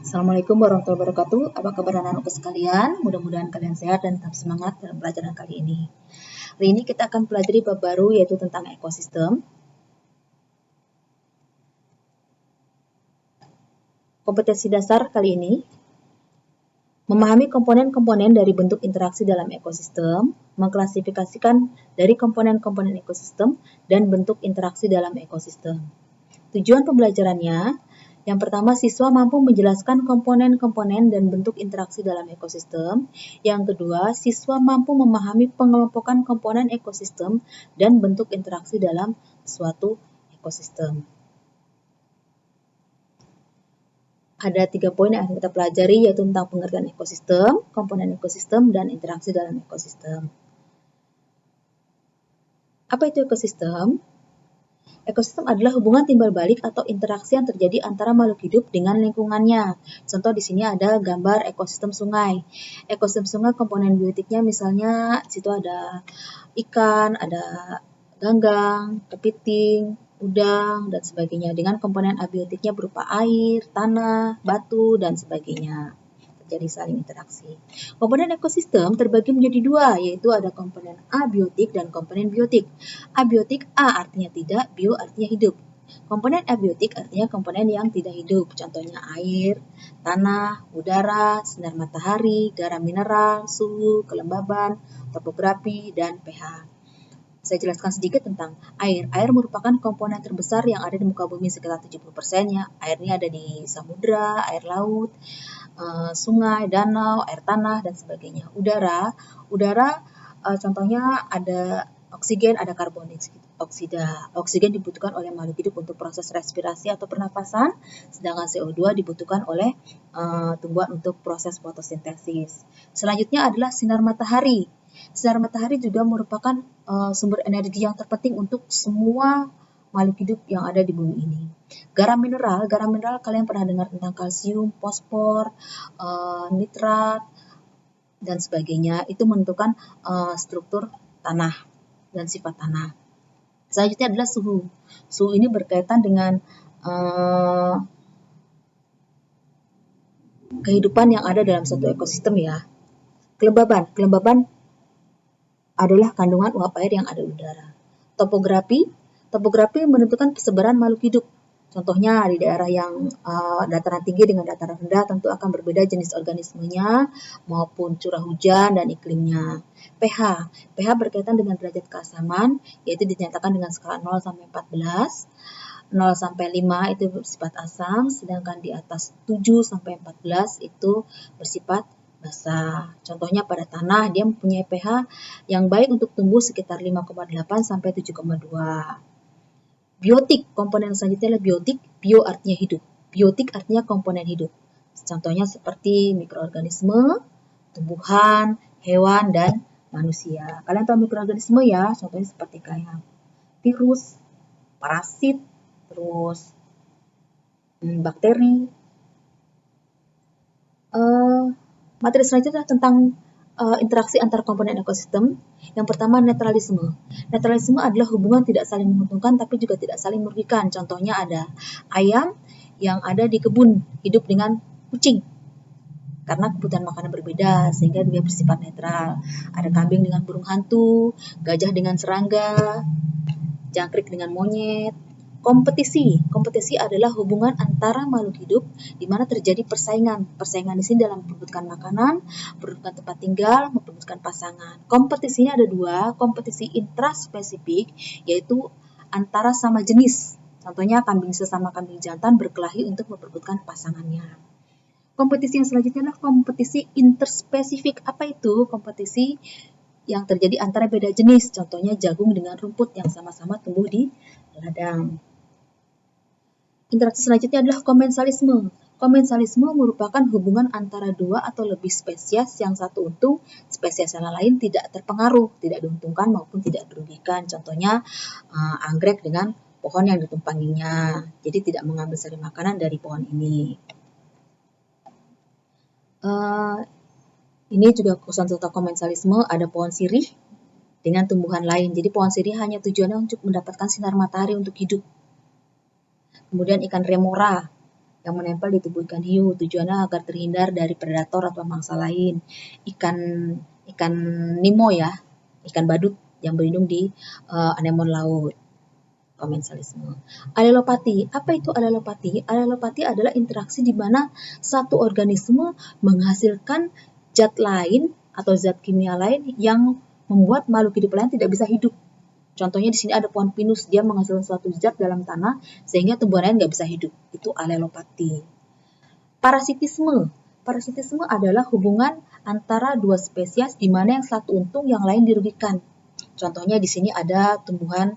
Assalamualaikum warahmatullahi wabarakatuh. Apa kabar anak-anakku sekalian? Mudah-mudahan kalian sehat dan tetap semangat dalam pelajaran kali ini. Hari ini kita akan pelajari bab baru yaitu tentang ekosistem. Kompetensi dasar kali ini memahami komponen-komponen dari bentuk interaksi dalam ekosistem, mengklasifikasikan dari komponen-komponen ekosistem dan bentuk interaksi dalam ekosistem. Tujuan pembelajarannya, yang pertama, siswa mampu menjelaskan komponen-komponen dan bentuk interaksi dalam ekosistem. Yang kedua, siswa mampu memahami pengelompokan komponen ekosistem dan bentuk interaksi dalam suatu ekosistem. Ada 3 poin yang akan kita pelajari, yaitu tentang pengertian ekosistem, komponen ekosistem, dan interaksi dalam ekosistem. Apa itu ekosistem? Ekosistem adalah hubungan timbal balik atau interaksi yang terjadi antara makhluk hidup dengan lingkungannya. Contoh di sini ada gambar ekosistem sungai. Ekosistem sungai komponen biotiknya misalnya di situ ada ikan, ada ganggang, kepiting, udang, dan sebagainya. Dengan komponen abiotiknya berupa air, tanah, batu, dan sebagainya. Jadi saling interaksi. Komponen ekosistem terbagi menjadi dua, yaitu ada komponen abiotik dan komponen biotik. Abiotik, A artinya tidak, bio artinya hidup. Komponen abiotik artinya komponen yang tidak hidup, contohnya air, tanah, udara, sinar matahari, garam mineral, suhu, kelembaban, topografi, dan pH. Saya jelaskan sedikit tentang air. Air merupakan komponen terbesar yang ada di muka bumi, sekitar 70% ya. Airnya ada di samudra, air laut, sungai, danau, air tanah, dan sebagainya. Udara contohnya ada oksigen, ada karbon dioksida. Oksigen dibutuhkan oleh makhluk hidup untuk proses respirasi atau pernapasan, sedangkan CO2 dibutuhkan oleh tumbuhan untuk proses fotosintesis. Selanjutnya adalah sinar matahari. Sinar matahari juga merupakan sumber energi yang terpenting untuk semua makhluk hidup yang ada di bumi ini. Garam mineral kalian pernah dengar tentang kalsium, fosfor, nitrat, dan sebagainya. Itu menentukan struktur tanah dan sifat tanah. Selanjutnya adalah suhu. Suhu ini berkaitan dengan kehidupan yang ada dalam suatu ekosistem ya. Kelembaban adalah kandungan uap air yang ada di udara. Topografi menentukan persebaran makhluk hidup. Contohnya di daerah yang dataran tinggi dengan dataran rendah tentu akan berbeda jenis organismenya maupun curah hujan dan iklimnya. pH berkaitan dengan derajat keasaman, yaitu dinyatakan dengan skala 0 sampai 14. 0 sampai 5 itu bersifat asam, sedangkan di atas 7 sampai 14 itu bersifat basah. Contohnya pada tanah, dia mempunyai pH yang baik untuk tumbuh sekitar 5,8 sampai 7,2. Biotik, komponen selanjutnya adalah biotik. Bio artinya hidup. Biotik artinya komponen hidup. Contohnya seperti mikroorganisme, tumbuhan, hewan, dan manusia. Kalian tahu mikroorganisme ya? Contohnya seperti kayak virus, parasit, terus bakteri. Materi selanjutnya adalah tentang interaksi antar komponen ekosistem. Yang pertama, netralisme. Netralisme adalah hubungan tidak saling menguntungkan tapi juga tidak saling merugikan. Contohnya ada ayam yang ada di kebun hidup dengan kucing karena kebutuhan makanan berbeda sehingga dia bersifat netral. Ada kambing dengan burung hantu, gajah dengan serangga, jangkrik dengan monyet. Kompetisi adalah hubungan antara makhluk hidup di mana terjadi persaingan. Persaingan di sini dalam memperebutkan makanan, memperebutkan tempat tinggal, memperebutkan pasangan. Kompetisinya ada dua, kompetisi intraspesifik yaitu antara sama jenis. Contohnya kambing sesama kambing jantan berkelahi untuk memperebutkan pasangannya. Kompetisi yang selanjutnya adalah kompetisi interspesifik. Apa itu? Kompetisi yang terjadi antara beda jenis. Contohnya jagung dengan rumput yang sama-sama tumbuh di ladang. Interaksi selanjutnya adalah komensalisme. Komensalisme merupakan hubungan antara dua atau lebih spesies yang satu untung, spesies yang lain tidak terpengaruh, tidak diuntungkan maupun tidak dirugikan. Contohnya anggrek dengan pohon yang ditumpanginya, jadi tidak mengambil sari makanan dari pohon ini. Ini juga contoh komensalisme, ada pohon sirih dengan tumbuhan lain. Jadi pohon sirih hanya tujuannya untuk mendapatkan sinar matahari untuk hidup. Kemudian ikan remora. yang menempel di tubuh ikan hiu. Tujuannya agar terhindar dari predator atau mangsa lain. Ikan Nemo ya, ikan badut yang berlindung di anemon laut. Komensalisme. Alelopati. Apa itu alelopati? Alelopati adalah interaksi di mana satu organisme menghasilkan zat lain atau zat kimia lain yang membuat makhluk hidup lain tidak bisa hidup. Contohnya di sini ada pohon pinus, dia menghasilkan suatu zat dalam tanah sehingga tumbuhan lain nggak bisa hidup. Itu alelopati. Parasitisme. Parasitisme adalah hubungan antara dua spesies di mana yang satu untung, yang lain dirugikan. Contohnya di sini ada tumbuhan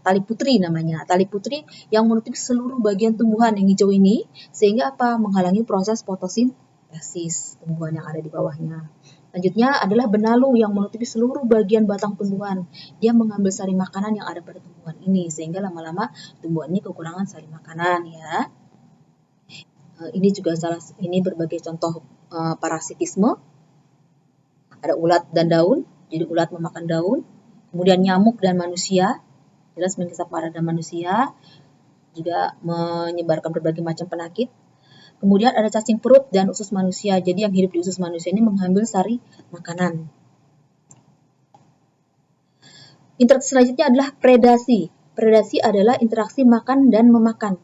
tali putri namanya. Tali putri yang menutupi seluruh bagian tumbuhan yang hijau ini sehingga apa? Menghalangi proses fotosintesis tumbuhan yang ada di bawahnya. Selanjutnya adalah benalu yang menutupi seluruh bagian batang tumbuhan. Dia mengambil sari makanan yang ada pada tumbuhan ini sehingga lama-lama tumbuhan ini kekurangan sari makanan ya. Ini juga ini berbagai contoh parasitisme. Ada ulat dan daun. Jadi ulat memakan daun, kemudian nyamuk dan manusia, jelas menghisap pada manusia, juga menyebarkan berbagai macam penyakit. Kemudian ada cacing perut dan usus manusia, jadi yang hidup di usus manusia ini mengambil sari makanan. Interaksi selanjutnya adalah predasi. Predasi adalah interaksi makan dan memakan.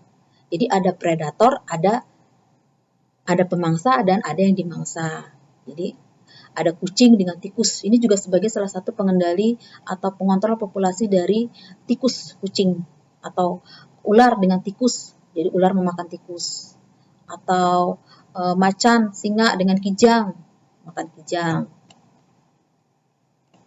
Jadi ada predator, ada pemangsa dan ada yang dimangsa. Jadi ada kucing dengan tikus. Ini juga sebagai salah satu pengendali atau pengontrol populasi dari tikus kucing atau ular dengan tikus. Jadi ular memakan tikus. Atau macan, singa dengan kijang, makan kijang.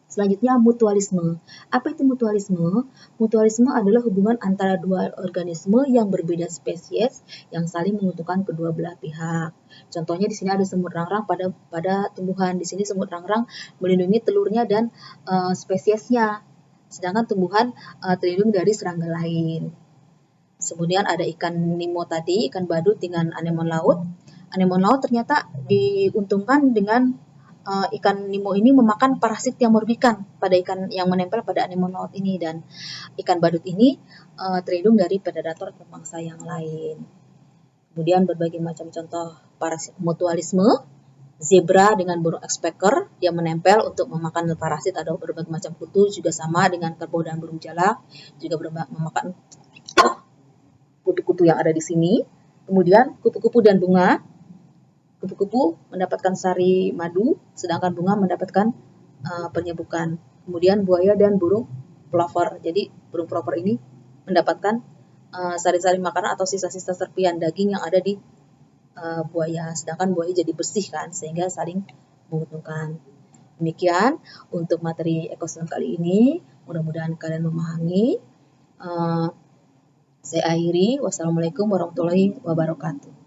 Selanjutnya mutualisme. Apa itu mutualisme? Mutualisme adalah hubungan antara dua organisme yang berbeda spesies yang saling menguntungkan kedua belah pihak. Contohnya di sini ada semut rangrang pada tumbuhan. Di sini semut rangrang melindungi telurnya dan spesiesnya, sedangkan tumbuhan terlindung dari serangga lain. Kemudian ada ikan Nemo tadi, ikan badut dengan anemon laut. Anemon laut ternyata diuntungkan dengan ikan Nemo ini memakan parasit yang merugikan pada ikan yang menempel pada anemon laut ini, dan ikan badut ini terlindung dari predator atau mangsa yang lain. Kemudian berbagai macam contoh parasit mutualisme. Zebra dengan burung X-pecker yang menempel untuk memakan parasit atau berbagai macam kutu, juga sama dengan kerbau dan burung jalak, juga memakan kutu-kutu yang ada di sini. Kemudian kupu-kupu dan bunga. Kupu-kupu mendapatkan sari madu, sedangkan bunga mendapatkan penyebukan. Kemudian buaya dan burung plover. Jadi burung plover ini mendapatkan sari-sari makanan atau sisa-sisa serpian daging yang ada di buaya. Sedangkan buaya jadi bersih kan, sehingga saling menguntungkan. Demikian untuk materi ekosistem kali ini. Mudah-mudahan kalian memahami. Saya akhiri. Wassalamualaikum warahmatullahi wabarakatuh.